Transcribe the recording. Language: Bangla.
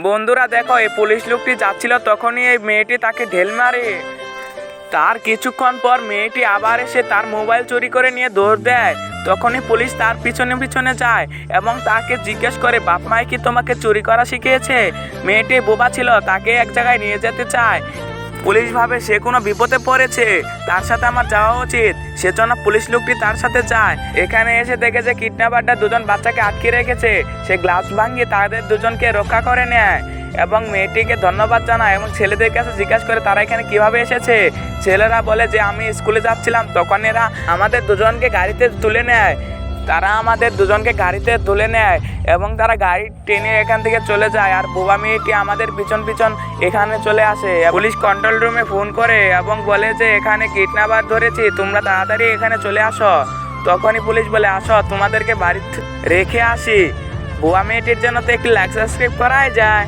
বন্ধুরা দেখো, এই পুলিশ লোকটি যাচ্ছিল তখনই এই মেয়েটি তাকে ঢেল মারে। তার কিছুক্ষণ পর মেয়েটি আবার এসে তার মোবাইল চুরি করে নিয়ে দৌড় দেয়। তখনই পুলিশ তার পিছনে পিছনে যায় এবং তাকে জিজ্ঞেস করে, বাপ মাই কি তোমাকে চুরি করা শিখিয়েছে? মেয়েটি বোবা ছিল, তাকে এক জায়গায় নিয়ে যেতে চায়। পুলিশ ভাবে সে কোনো বিপদে পড়েছে, তার সাথে আমার যাওয়া উচিত, সেজন্য পুলিশ লোকটি তার সাথে যায়। এখানে এসে দেখে যে কিডন্যাপারটা দুজন বাচ্চাকে আটকে রেখেছে। সে গ্লাস ভাঙিয়ে তাদের দুজনকে রক্ষা করে নেয় এবং মেয়েটিকে ধন্যবাদ জানায় এবং ছেলেদের কাছে জিজ্ঞাসা করে তারা এখানে কিভাবে এসেছে। ছেলেরা বলে যে আমি স্কুলে যাচ্ছিলাম, তখন এরা আমাদের দুজনকে গাড়িতে তুলে নেয়। তারা আমাদের দুজনকে গাড়িতে তুলে নেয় এবং তারা গাড়ি টেনে এখান থেকে চলে যায়। আর বোবা মেয়েটি আমাদের পিছন পিছন এখানে চলে আসে। পুলিশ কন্ট্রোল রুমে ফোন করে এবং বলে যে এখানে কিডন্যাপার ধরেছি, তোমরা তাড়াতাড়ি এখানে চলে আসো। তখনই পুলিশ বলে, আসো তোমাদেরকে বাড়িতে রেখে আসি। বোবা মেয়েটির জন্য তো একটি লাইক সাবস্ক্রাইব করাই যায়।